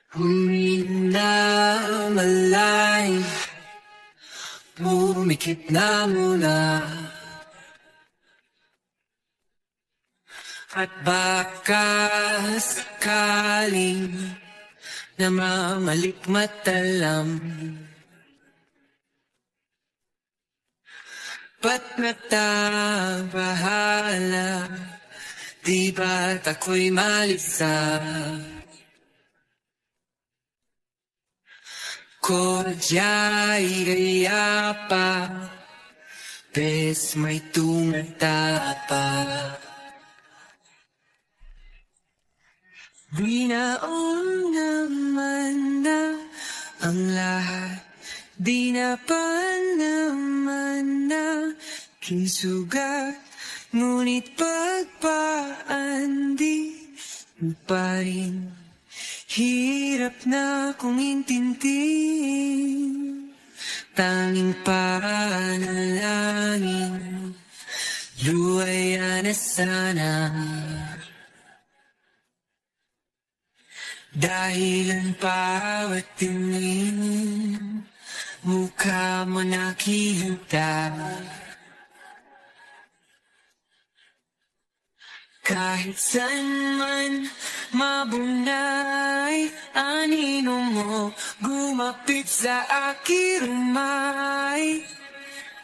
Hindi na malay, pumikit na muna. At baka sakaling namamalikmatalam, ba't nagtabahala? Di ba't ako'y malisa? Kodya'y gaya pa, bes may tumata pa. Di naon naman na ang lahat, di na pa naman na kinsugat, ngunit pagpaandi mo pa rin. Hirap na kong intindihin, tanging panalangin, luwaya na sana. Dahil ang bawat tingin, mukha mo nakihanda. Kahit saan man mabunay, anino mo gumapit sa aking rumay.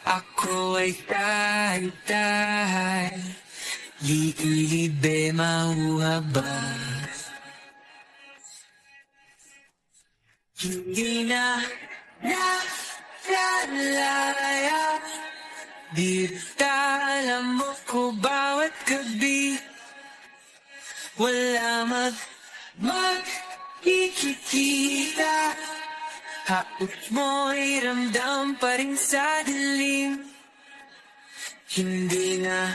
Ako ay tahay-tahay, libe mauhabay. Hindi na nakalaya, di alam mo ko bawat gabi. Wala magkikita, haot mo'y ramdam pa rin sa dilim. Hindi na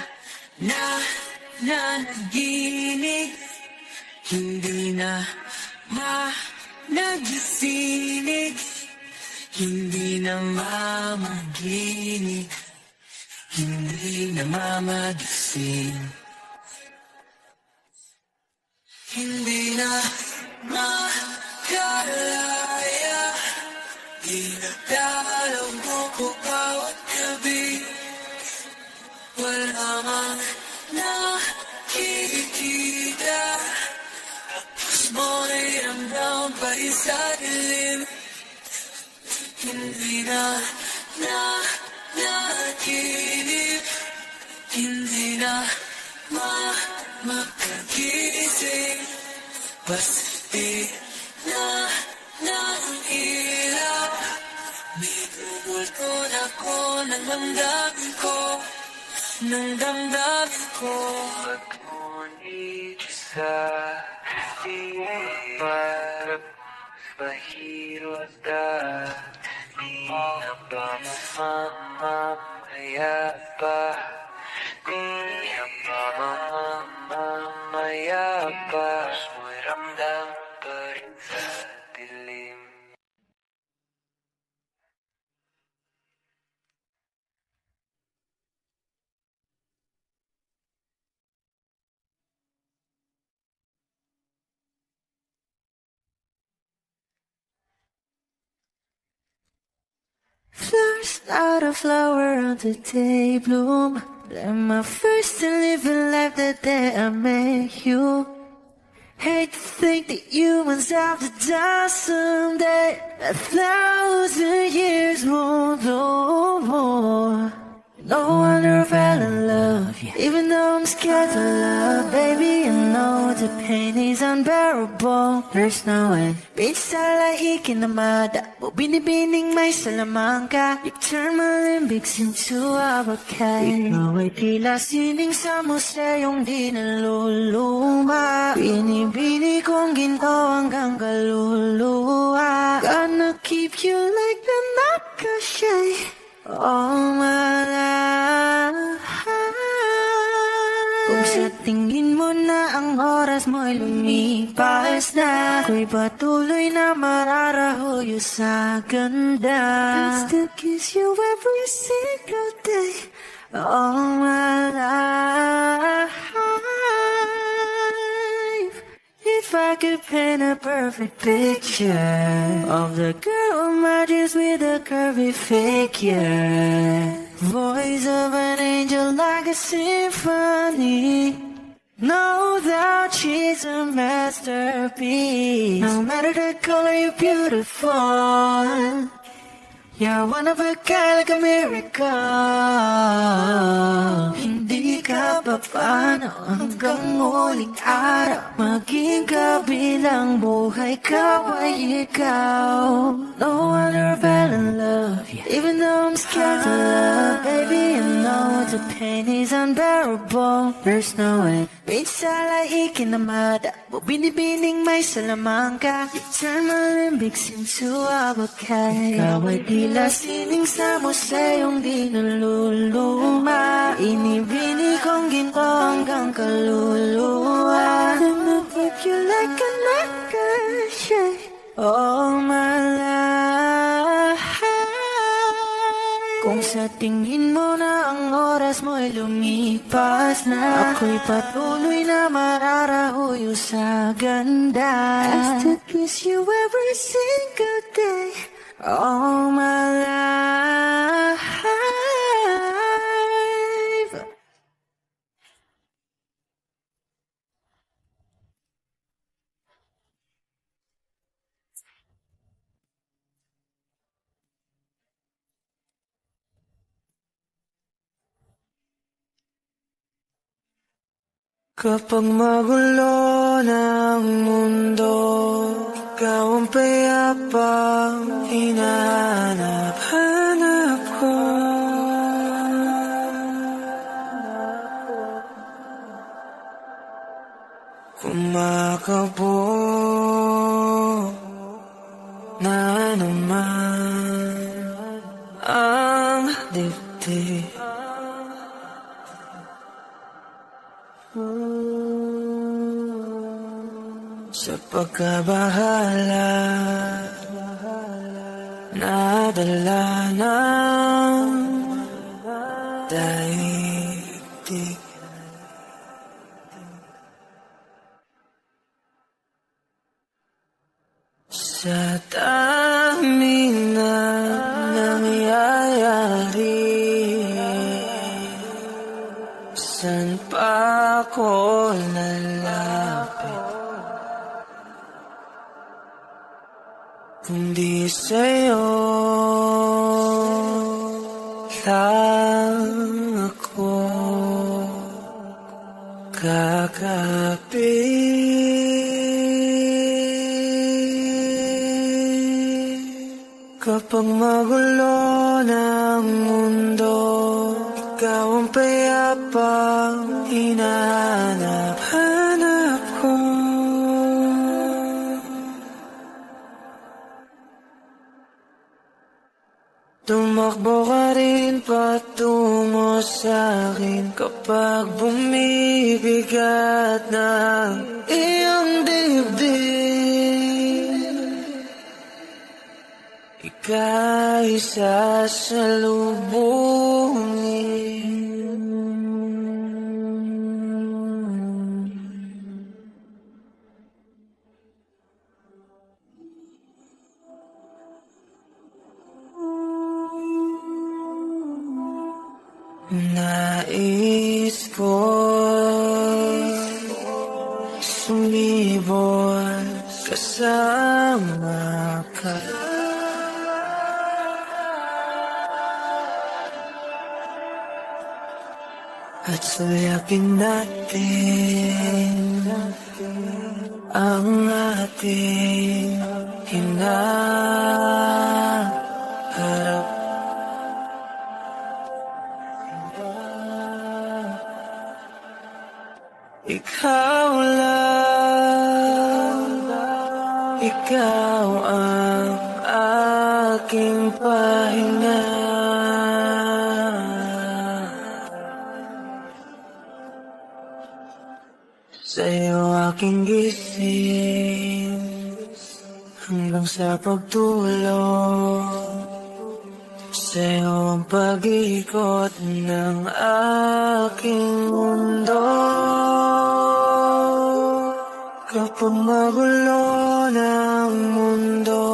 naginig, hindi na nagsinig, hindi na mamaginig, hindi na mamagising. Hindi na makalaya, di nagdalaw mo ko bawat gabi. Wala mang nakikita, tapos mo'y ramdam pa rin sa dilim. Hindi na nakinig, hindi na makagising, basta di ng ilaw. May tumulto na ko ng damdamin ko, ng damdamin ko. Pag-unit sa para pahirot ka, di na ba mamamaya pa? Di na ba mamamaya pa? Mo'y ramdam pa rin sa dilim. First not a flower on the day bloom, and my first in living life the day I met you. Hate to think that humans have to die someday, 1,000 years won't know more. No wonder I fell in love, yeah. Even though I'm scared to love, baby, I know the pain is unbearable. There's no way. Bitch, salahikin na mada, o binibining may salamang ka. You turn my limbics into a bouquet. Ikaw ay tila sining sa museyong di naluluma. Binibini kong ginto hanggang kaluluwa. Gonna keep you like the nakashay all my life. Kung sa tingin mo na ang oras mo'y lumipas na, ako'y patuloy na mararahuyo sa ganda. I'll still kiss you every single day, all my life. If I could paint a perfect picture of the girl in my dreams with a curvy figure, voice of an angel like a symphony. No doubt she's a masterpiece. No matter the color, you're beautiful. You're one of a kind, like a miracle. Hindi ka papano hanggang muling araw. Maging kabilang buhay ka ay ikaw. No wonder I fell in love, even though I'm scared to love. Baby, I know the pain is unbearable. There's no way minsan ay ikinamada mo binibining may salamangka. You turn my limbics into a bouquet. Ikaw ay tila sining sa museyong di naluluma. Inibini kong ginto hanggang kaluluwa. Gonna put you like a necklace, all my life. Kung sa tingin mo na ang oras mo'y lumipas na, ako'y patuloy na mararahuyo sa ganda. I still kiss you every single day, all my life. Kapag magulo ng mundo, ikaw ang payapang hinahanap-hanap ko. Kumakabo na naman ang dibdib. Sa pagkabahala, nadala ng daigdig. Sa dami na nangyayari, san pa ako lalapit kundi sa'yo lang ako kakapit. Kapag magulo ng mundo, ikaw ang payapang hinahanap-hanap ko. Tumakbo ka rin patungo sa'kin kapag bumibigat ng iyong dibdib. Ika'y sasalubungin. Nais ko sumibol kasama ka. At suyapin natin ang ating hinaharap. Ikaw lang, ikaw ang aking pahinga. Sa'yo aking gising hanggang sa pagtulog. Sa'yo ang pag-ikot ng aking mundo. Kapag Pag magulo ng mundo,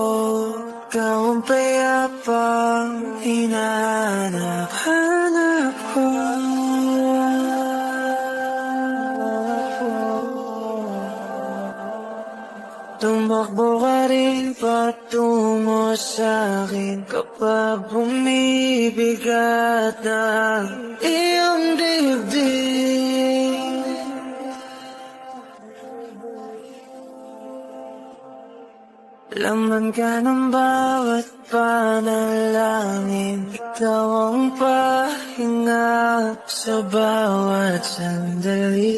ikaw ang payapang hinahanap-hanap ko. Tumakbo ka rin patungo sa'kin kapag bumibigat ang iyong dibdib. Laman ka ng bawat panalangin, ikaw ang pahinga sa bawat sandali.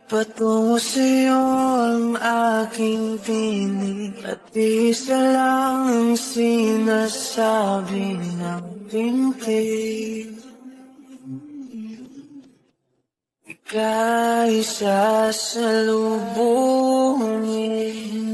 Patungo sa'yo ang aking tinig, at isa lang ang sinasabi ng bibig. Ika'y sasalubungin.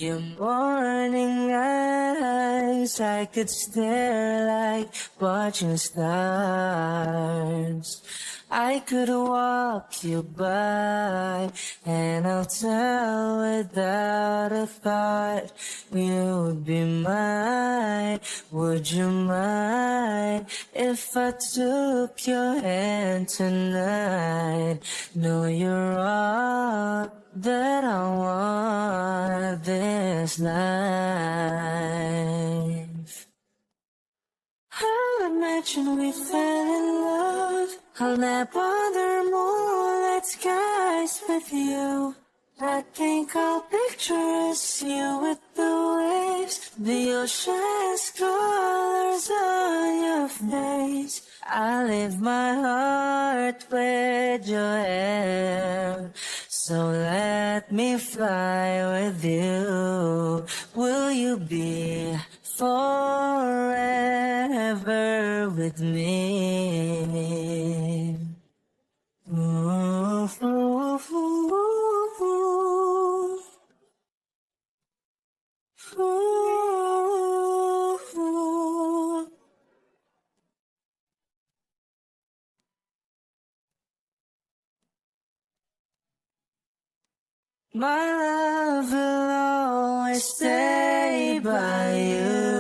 Your morning eyes, I could stare like watching stars. I could walk you by, and I'll tell without a thought, you would be mine. Would you mind if I took your hand tonight? No, you're all that I want this life. I'll imagine we fell in love. I'll nap under moonlit skies with you. I think I'll picture us, you with the waves, the ocean's colors on your face. I leave my heart with your hair, so let me fly with you. Will you be forever with me? Ooh, ooh, ooh, ooh, ooh. My love will always stay by you.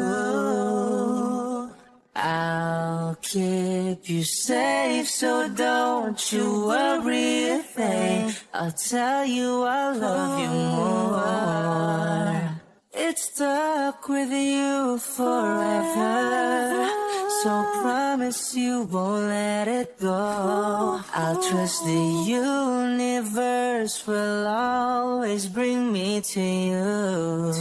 I'll keep you safe, so don't you worry a thing. I'll tell you I love you more. It's stuck with you forever, so promise you won't let it go. I'll trust the universe will always bring me to you.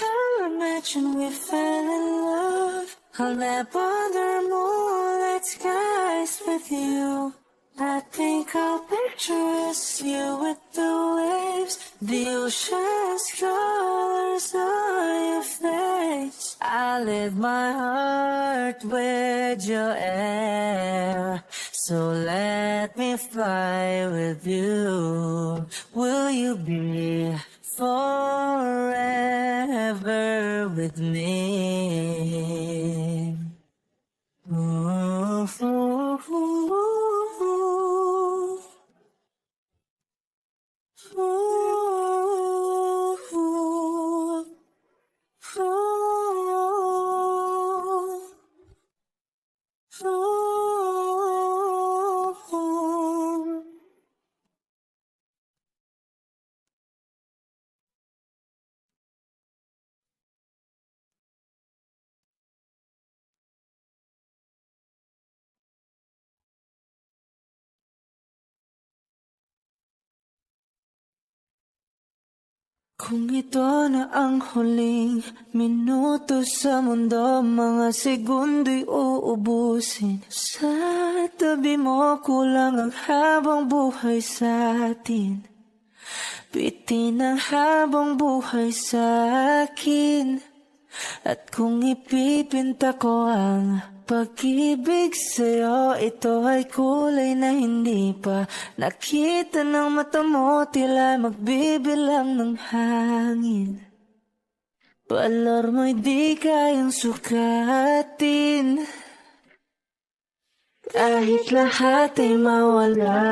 I'll imagine we fell in love. I'll nap under moonlit skies with you. I think I'll picture us, you with the waves, the ocean's colors on your face. I leave my heart with your air, so let me fly with you. Will you be forever with me? Ooh, ooh, ooh, ooh, ooh, ooh, ooh. Kung ito na ang huling minuto sa mundo, mga segundo'y uubusin. Sa tabi mo kulang ang habang buhay sa atin. Bitin ang habang buhay sa akin. At kung ipipinta ko ang pag-ibig sa'yo, ito ay kulay na hindi pa nakita ng mata mo, tila magbibilang ng hangin. Balor mo'y di kayang sukatin, kahit lahat ay mawala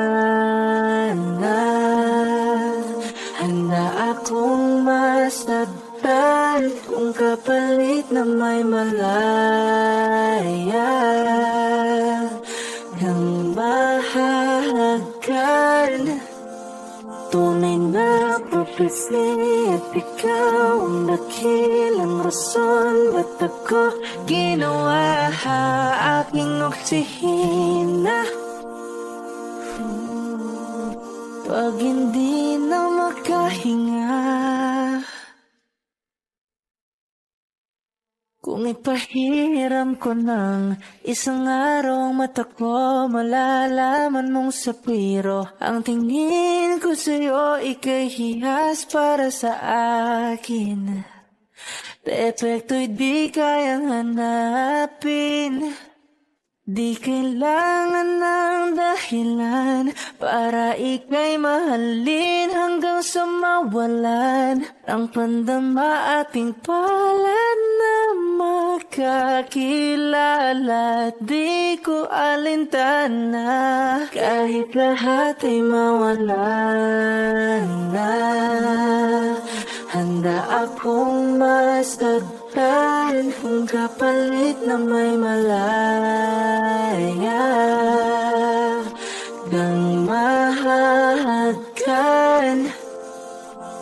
na. Handa akong masaktan kung kapalit na may malaya ng mahalagan. Tunay na prophecy at ikaw ang dakilang rason. Ba't ako ginawa aking oksihina? Pag hindi na makahinga, kung ipahiram ko ng isang araw ang mata ko, malalaman mong sapiro ang tingin ko sa'yo, ika'y hihas para sa akin. Depekto'y di kayang hanapin, di kailangan ng dahilan para ika'y mahalin hanggang sa mawalan ang pandama ating palad na makakilala. Di ko alintana kahit lahat ay mawalan na. Handa akong masaktan kung kapalit na may malaya ng mahalagan.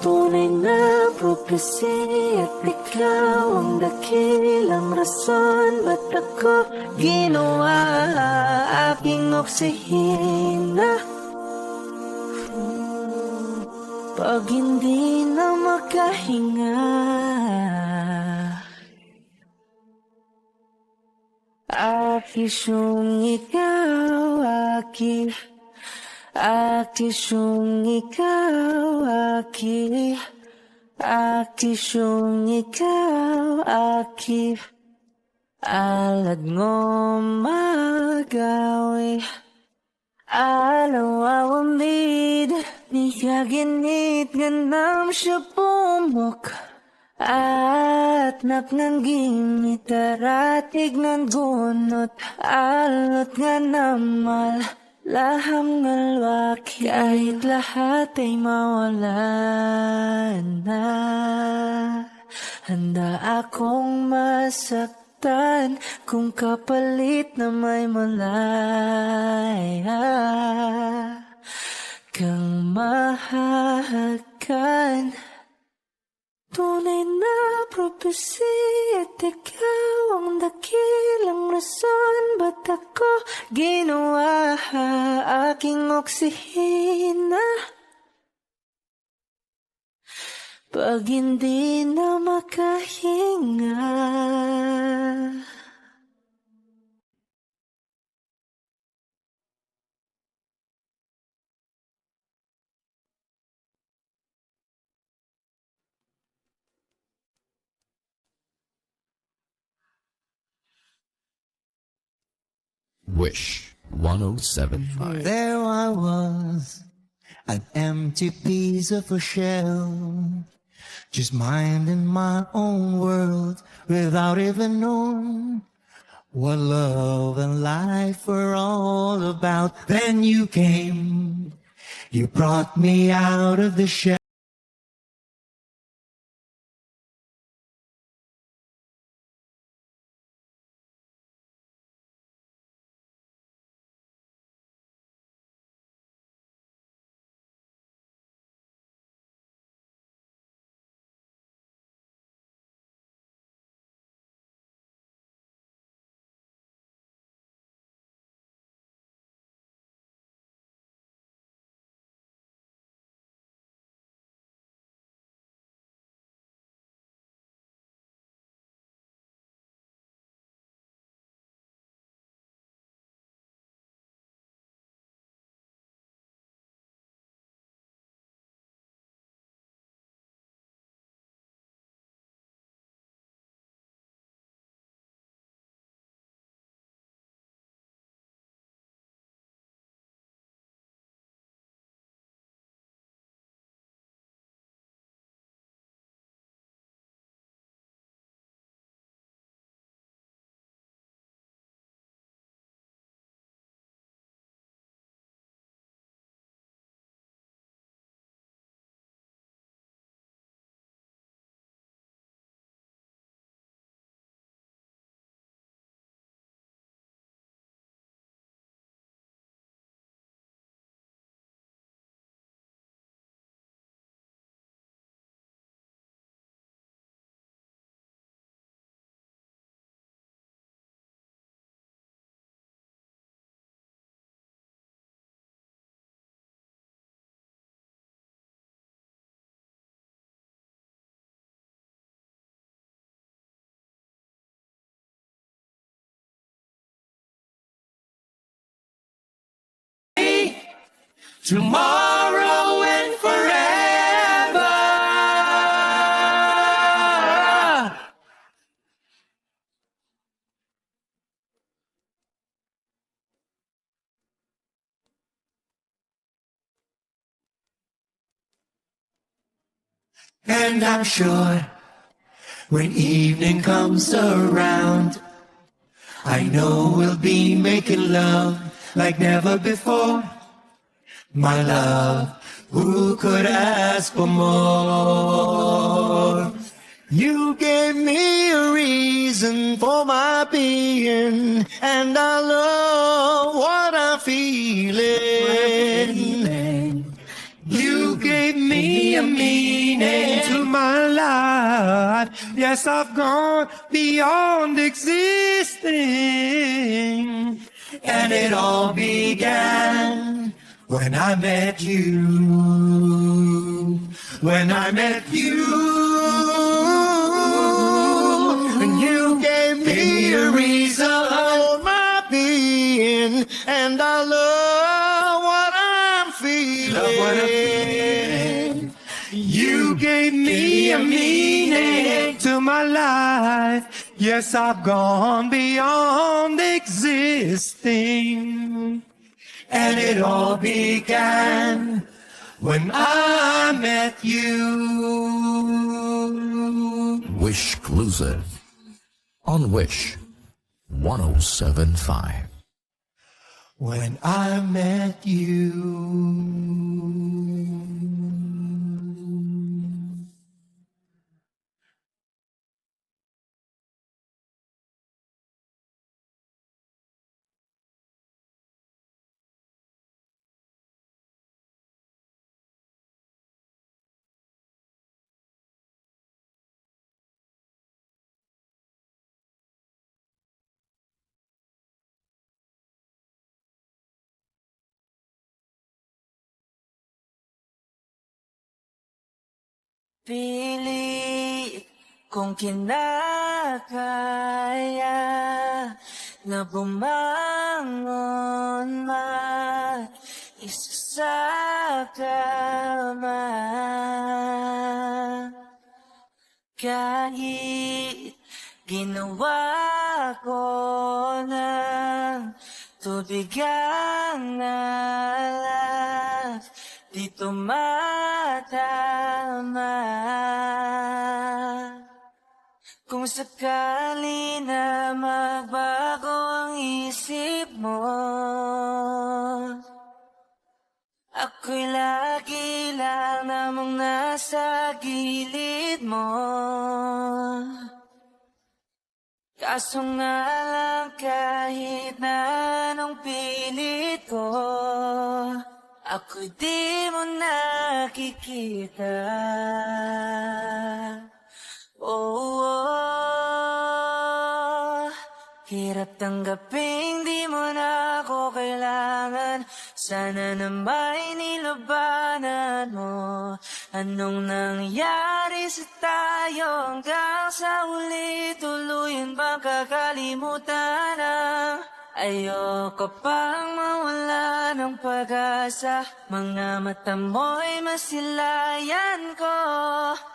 Tunay na prophecy at ikaw ang dakilang rason. Ba't ako ginawa aking oksihina? Pag hindi na makahinga, akisyong ikaw, akisyong ikaw, akisyong ikaw, alad ngo magawi. Alawawamid, niyaginit ganam siya pumok. At napnanggimit aratig ng gunot, alot nga namal, laham ngalwaki. Kahit lahat ay mawalan na, handa akong masaktan kung kapalit na may malaya kang mahahagan. Tunay na prophecy at ikaw ang dakilang rason. Ba't ako ginawa aking oksihina? Pag hindi na makahinga. Wish 107.5. There I was, an empty piece of a shell, just minding my own world without even knowing what love and life were all about. Then you came, you brought me out of the shell. tomorrow and forever. And I'm sure when evening comes around, I know we'll be making love like never before. My love, who could ask for more? You gave me a reason for my being, and I love what I'm feeling. You gave me a meaning to my life. Yes, I've gone beyond existing. And it all began when I met you. When I met you. And you gave me a reason for my being. And I love what I'm feeling. You gave me a meaning to my life. Yes, I've gone beyond existing. And it all began when I met you. Wish exclusive on Wish 1075. When I met you. Pilit kong kinakaya na bumangon isa sa kama. Kahit ginawa ko ng tubig ang alak, di tumatama. Kung sakali na magbago ang isip mo, ako'y lagi lang namang nasa gilid mo. Kaso nga lang kahit na anong pilit ko, ako'y di mo nakikita. Oh, oh, hirap tanggaping di mo na ako kailangan. Sana na may nilabanan mo. Anong nangyari sa tayo hanggang sa uli? Tuluyan bang kakalimutan na? Ayoko pang mawala ng pag-asa. Mga mata mo'y masilayan ko.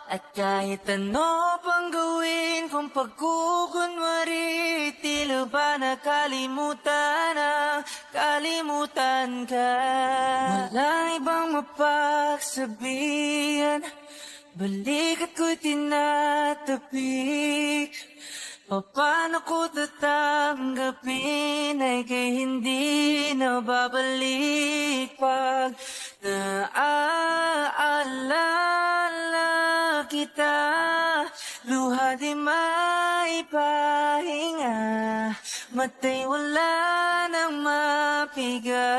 At kahit ano pang gawin kung pagkukunwari, tila ba nakalimutan na kalimutan ka. Walang ibang mapagsabihan, balik at ko'y tinatapik. Paano ko tatanggapin ay kay hindi na babalik pag naaalala kita. Luha di maipahinga, matay wala nang mapiga.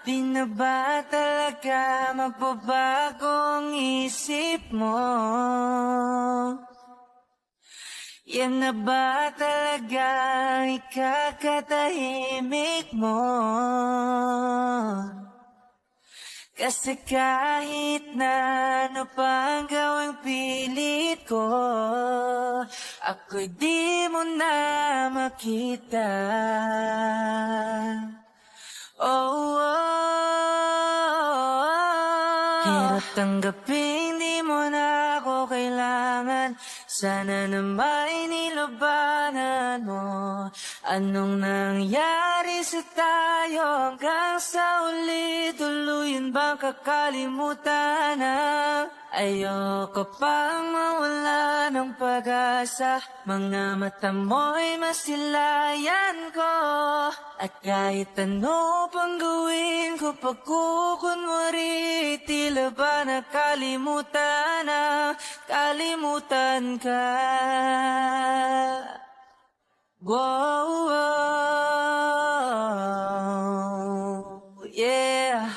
Di na ba talaga magbabago ang isip mo? Yan na ba talaga ikakatahimik mo? Kasi kahit na ano pang gawing pilit ko, ako'y di mo na makita. Oh, hirap tanggapin, di mo na ako kailangan. Sana naman nilabanan mo. Anong nangyari sa tayo hanggang sa uli? Tuluyan bang kakalimutan na? Ayoko pang mawala ng pag-asa. Mga mata mo'y masilayan ko. At kahit ano pang gawin ko, pagkukunwari, tila ba nakalimutan na, kalimutan ka. Whoa, whoa, yeah.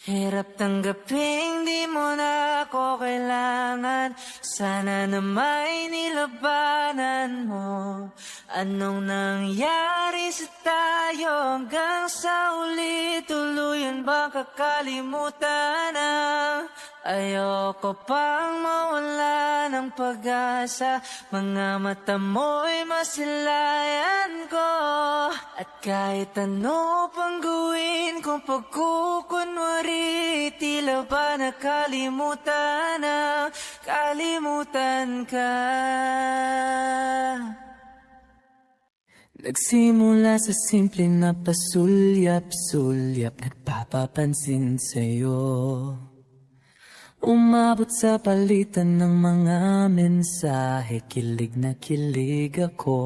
Hirap tanggapin, di mo na ako kailangan. Sana na may nilabanan mo. Anong nangyari sa tayo hanggang sa uli? Tuluyan bang kakalimutan na? Ayoko pang mawala ng pag-asa. Mga mata mo'y masilayan ko. At kahit ano pang gawin kung pagkukunwari, tila ba nakalimutan na, kalimutan ka. Nagsimula sa simple na pasulyap-sulyap, nagpapapansin sa'yo. Umabot sa palitan ng mga mensahe, kilig na kilig ako.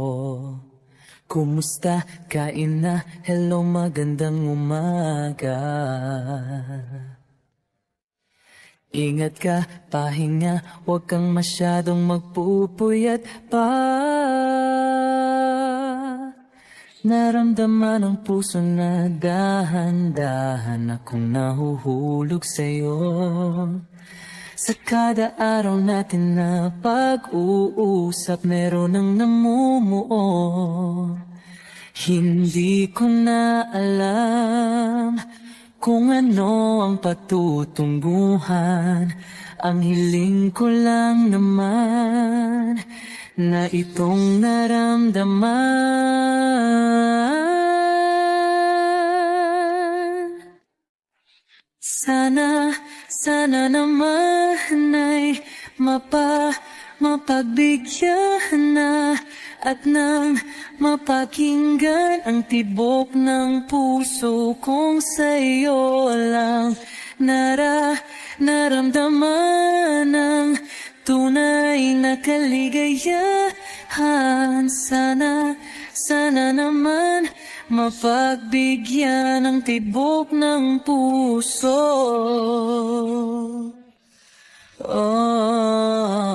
Kumusta? Kain na? Hello, magandang umaga. Ingat ka, pahinga, huwag kang masyadong magpupuyat pa. Naramdaman ng puso na dahan-dahan akong nahuhulog sa'yo. Sa kada araw natin na pag-uusap, meron ang namumuo. Hindi ko na alam kung ano ang patutunguhan. Ang hiling ko lang naman na itong naramdaman. Sana naman ay mapagbigyan na at nang mapakinggan ang tibok ng puso kong sa'yo lang naramdaman ang tunay na kaligayahan. Sana naman mapagbigyan ang tibok ng puso. Oh.